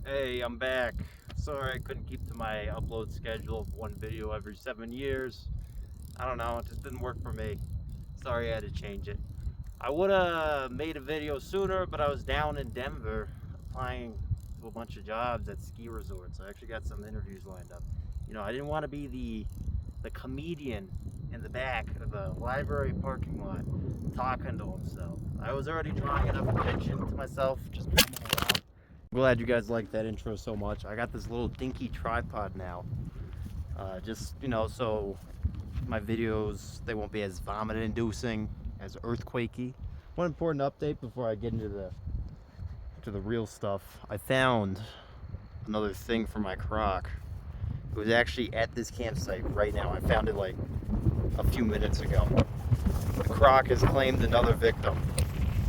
Hey, I'm back. Sorry I couldn't keep to my upload schedule of one video every 7 years. I don't know, it just didn't work for me. Sorry I had to change it. I would have made a video sooner, but I was down in Denver applying to a bunch of jobs at ski resorts. I actually got some interviews lined up. I didn't want to be the comedian in the back of the library parking lot talking to himself. I was already drawing enough attention to myself just moving around. I'm glad you guys liked that intro so much. I got this little dinky tripod now. So my videos, they won't be as vomit inducing, as earthquakey. One important update before I get into the real stuff. I found another thing for my croc. It was actually at this campsite right now. I found it like a few minutes ago. The croc has claimed another victim.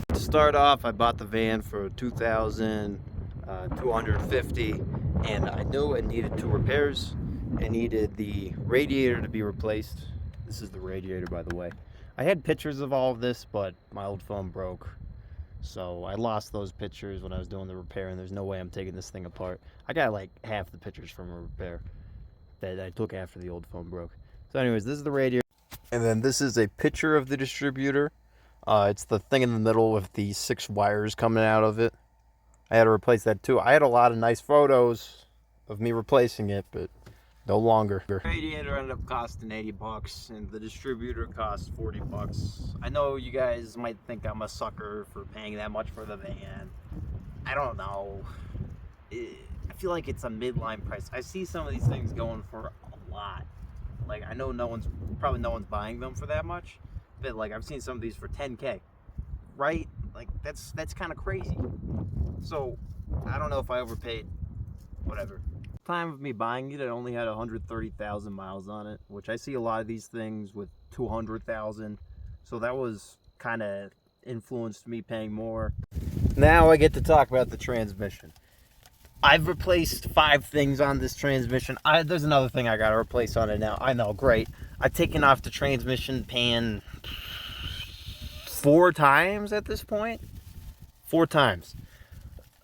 To start off, I bought the van for $2,250, and I knew it needed two repairs. It needed the radiator to be replaced. This is the radiator, by the way. I had pictures of all of this, but my old phone broke. So I lost those pictures when I was doing the repair, and there's no way I'm taking this thing apart. I got like half the pictures from a repair that I took after the old phone broke. So anyways, this is the radiator. And then this is a picture of the distributor. It's the thing in the middle with the 6 wires coming out of it. I had to replace that too. I had a lot of nice photos of me replacing it, but no longer. The radiator ended up costing $80 and the distributor cost $40. I know you guys might think I'm a sucker for paying that much for the van. I don't know. I feel like it's a midline price. I see some of these things going for a lot. Like, I know no one's buying them for that much, but like I've seen some of these for 10K, right? Like that's kind of crazy. So I don't know if I overpaid. Whatever. Time of me buying it, I only had 130,000 miles on it, which I see a lot of these things with 200,000. So that was kind of influenced me paying more. Now I get to talk about the transmission. I've replaced 5 things on this transmission. There's another thing I gotta replace on it now. I know, great. I've taken off the transmission pan 4 times at this point. 4 times.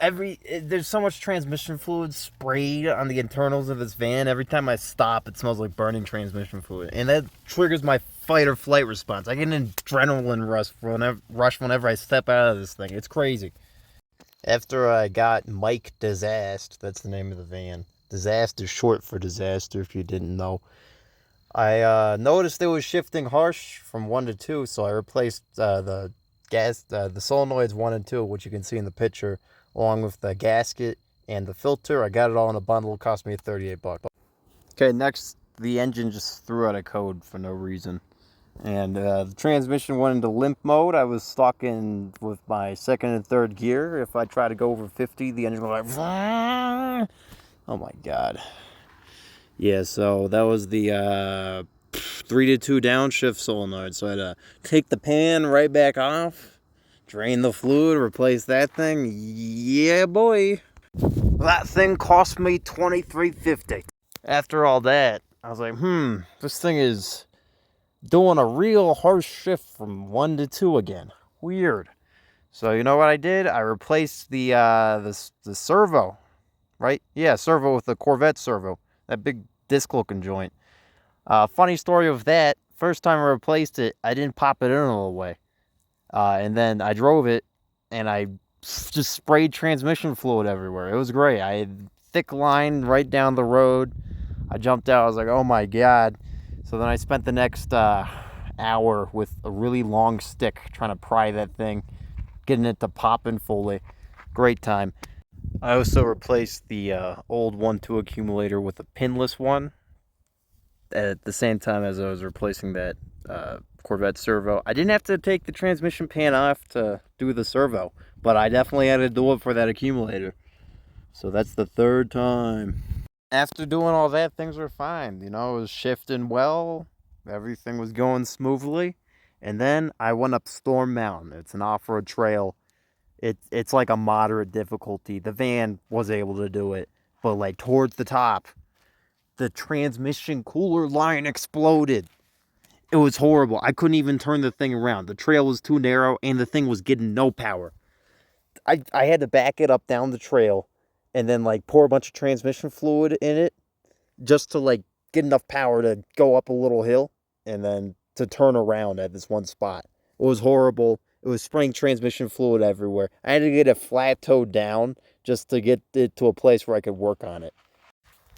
There's so much transmission fluid sprayed on the internals of this van. Every time I stop, it smells like burning transmission fluid, and that triggers my fight or flight response. I get an adrenaline rush whenever I step out of this thing. It's crazy. After I got Mike Disaster, that's the name of the van. Disaster is short for disaster, if you didn't know. I noticed it was shifting harsh from 1 to 2, so I replaced the solenoids 1 and 2, which you can see in the picture, along with the gasket and the filter. I got it all in a bundle. It cost me $38. Okay, next, the engine just threw out a code for no reason. And the transmission went into limp mode. I was stuck in with my 2nd and 3rd gear. If I try to go over 50, the engine goes like, oh my god. Yeah, so that was the 3 to 2 downshift solenoid. So I had to take the pan right back off, drain the fluid, replace that thing. Yeah, boy. That thing cost me $23.50. After all that, I was like, this thing is doing a real harsh shift from 1 to 2 again. Weird. So you know what I did? I replaced the servo, right? Yeah, servo with the Corvette servo. That big disc-looking joint. Funny story of that. First time I replaced it, I didn't pop it in all the way. And then I drove it, and I just sprayed transmission fluid everywhere. It was great. I had thick line right down the road. I jumped out. I was like, oh my god. So then I spent the next hour with a really long stick trying to pry that thing, getting it to pop in fully. Great time. I also replaced the old 1-2 accumulator with a pinless one at the same time as I was replacing that Corvette servo. I didn't have to take the transmission pan off to do the servo, but I definitely had to do it for that accumulator. So that's the 3rd time. After doing all that, things were fine. It was shifting well. Everything was going smoothly. And then I went up Storm Mountain. It's an off-road trail. It's like a moderate difficulty. The van was able to do it. But like towards the top, the transmission cooler line exploded. It was horrible. I couldn't even turn the thing around. The trail was too narrow and the thing was getting no power. I had to back it up down the trail and then like pour a bunch of transmission fluid in it just to like get enough power to go up a little hill and then to turn around at this one spot. It was horrible. It was spraying transmission fluid everywhere. I had to get it flat towed down just to get it to a place where I could work on it.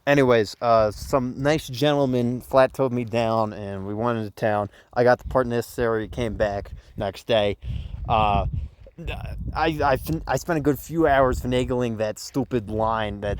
Anyways, some nice gentleman flat towed me down and we went into town. I got the part necessary, came back next day. I spent a good few hours finagling that stupid line, that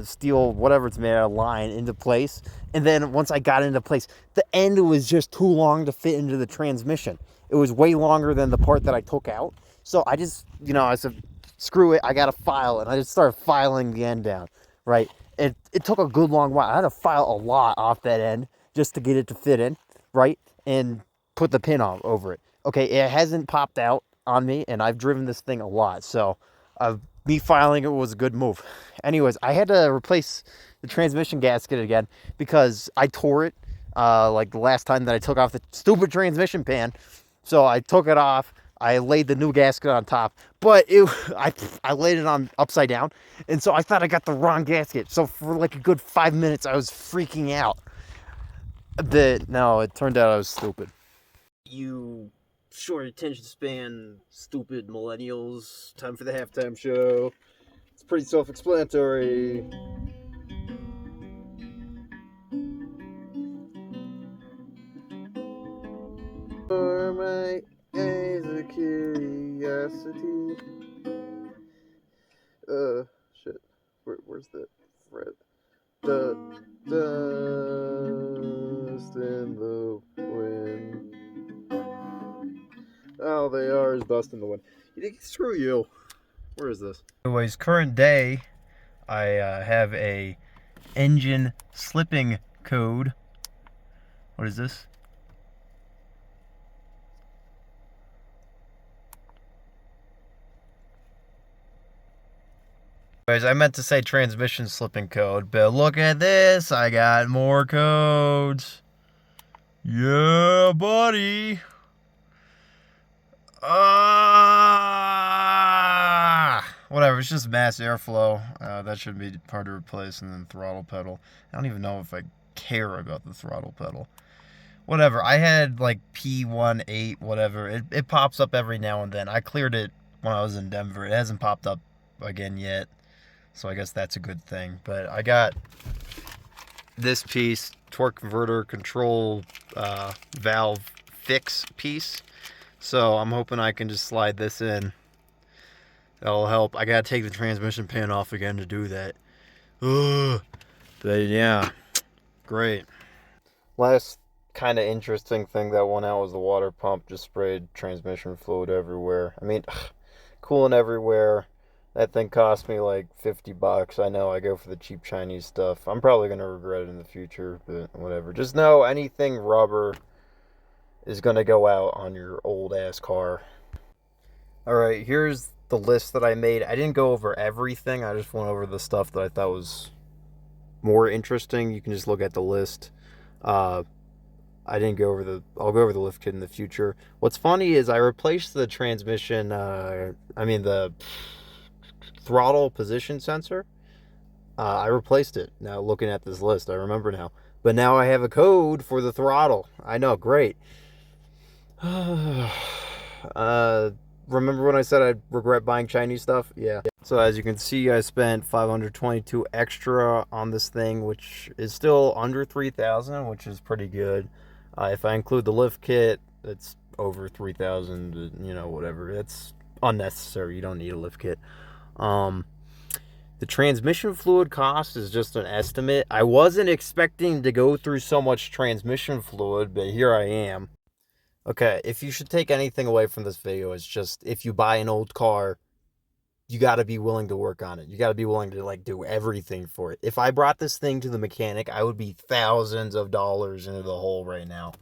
steel, whatever it's made out of, line into place. And then once I got into place, the end was just too long to fit into the transmission. It was way longer than the part that I took out. So I just, I said, screw it, I got to file. And I just started filing the end down, right? It took a good long while. I had to file a lot off that end just to get it to fit in, right? And put the pin on over it. Okay, it hasn't popped out on me, and I've driven this thing a lot, so me filing it was a good move. Anyways, I had to replace the transmission gasket again because I tore it like the last time that I took off the stupid transmission pan. So I took it off. I laid the new gasket on top, but I laid it on upside down, and so I thought I got the wrong gasket. So for like a good 5 minutes, I was freaking out. No, it turned out I was stupid. You short attention span, stupid millennials. Time for the halftime show. It's pretty self-explanatory. For my eyes of curiosity. Shit. Where's the fret? The dust in the wind. All they are is dust in the wind. Screw you. Where is this? Anyways, current day, I have a engine slipping code. What is this? Anyways, I meant to say transmission slipping code, but look at this. I got more codes. Yeah, buddy. Whatever, it's just mass airflow. That should be hard to replace, and then throttle pedal. I don't even know if I care about the throttle pedal. Whatever, I had like P18, whatever. It pops up every now and then. I cleared it when I was in Denver. It hasn't popped up again yet, so I guess that's a good thing. But I got this piece, torque converter control valve fix piece. So I'm hoping I can just slide this in. That'll help. I gotta take the transmission pan off again to do that. Ugh. But yeah, great. Last kind of interesting thing that went out was the water pump just sprayed transmission fluid everywhere. I mean, coolant everywhere. That thing cost me like $50. I know I go for the cheap Chinese stuff. I'm probably gonna regret it in the future, but whatever. Just know anything rubber is gonna go out on your old ass car. Alright, here's the list that I made. I didn't go over everything. I just went over the stuff that I thought was more interesting. You can just look at the list. I didn't go over I'll go over the lift kit in the future. What's funny is I replaced the transmission, the throttle position sensor. I replaced it. Now looking at this list, I remember now. But now I have a code for the throttle. I know, great. Remember when I said I'd regret buying Chinese stuff? Yeah. So as you can see, I spent $522 extra on this thing, which is still under $3,000, which is pretty good. If I include the lift kit, it's over $3,000. Whatever. That's unnecessary. You don't need a lift kit. The transmission fluid cost is just an estimate. I wasn't expecting to go through so much transmission fluid, but here I am. Okay, if you should take anything away from this video, it's just if you buy an old car, you got to be willing to work on it. You got to be willing to do everything for it. If I brought this thing to the mechanic, I would be thousands of dollars into the hole right now.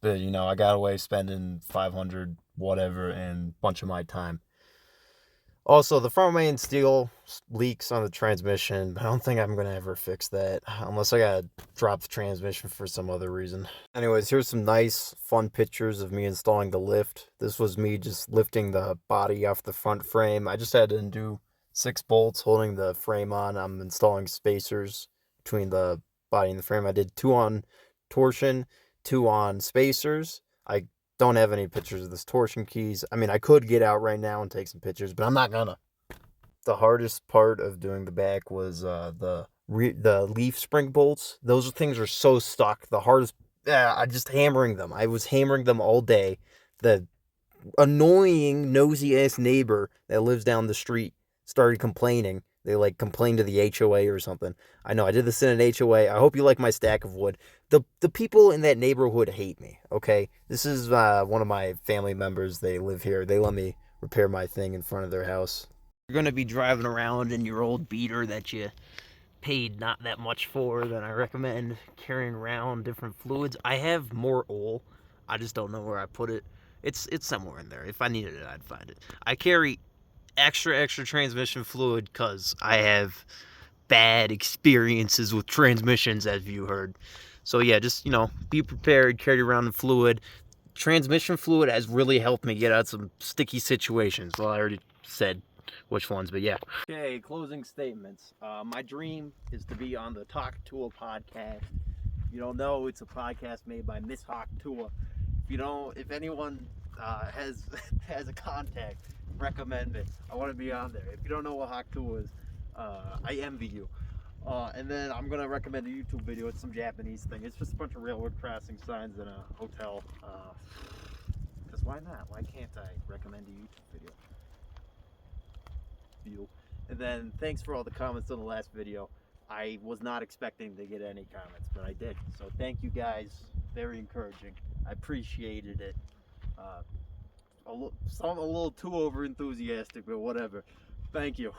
But I got away spending $500 whatever and a bunch of my time. Also, the front main steel leaks on the transmission. I don't think I'm going to ever fix that unless I got to drop the transmission for some other reason. Anyways, here's some nice, fun pictures of me installing the lift. This was me just lifting the body off the front frame. I just had to undo 6 bolts holding the frame on. I'm installing spacers between the body and the frame. I did 2 on torsion, 2 on spacers. I don't have any pictures of this torsion keys. I mean, I could get out right now and take some pictures, but I'm not gonna. The hardest part of doing the back was the leaf spring bolts. Those things are so stuck. The hardest, I just hammering them. I was hammering them all day. The annoying nosy ass neighbor that lives down the street started complaining. They like complained to the HOA or something. I know I did this in an HOA. I hope you like my stack of wood. The people in that neighborhood hate me. Okay, this is one of my family members. They live here. They let me repair my thing in front of their house. You're gonna be driving around in your old beater that you paid not that much for, then I recommend carrying around different fluids. I have more oil. I just don't know where I put it. It's somewhere in there. If I needed it, I'd find it. I carry extra transmission fluid because I have bad experiences with transmissions, as you heard. So yeah, just, be prepared, carry around the fluid. Transmission fluid has really helped me get out of some sticky situations. Well, I already said which ones, but yeah. Okay, closing statements. My dream is to be on the Talk Tua podcast. If you don't know, it's a podcast made by Miss Hawk Tua. If anyone has a contact, recommend it. I want to be on there. If you don't know what Hawk Tua is, I envy you. And then I'm gonna recommend a YouTube video. It's some Japanese thing. It's just a bunch of railroad crossing signs in a hotel. Because why not? Why can't I recommend a YouTube video? And then thanks for all the comments on the last video. I was not expecting to get any comments, but I did. So thank you guys. Very encouraging. I appreciated it. A little too over enthusiastic, but whatever. Thank you.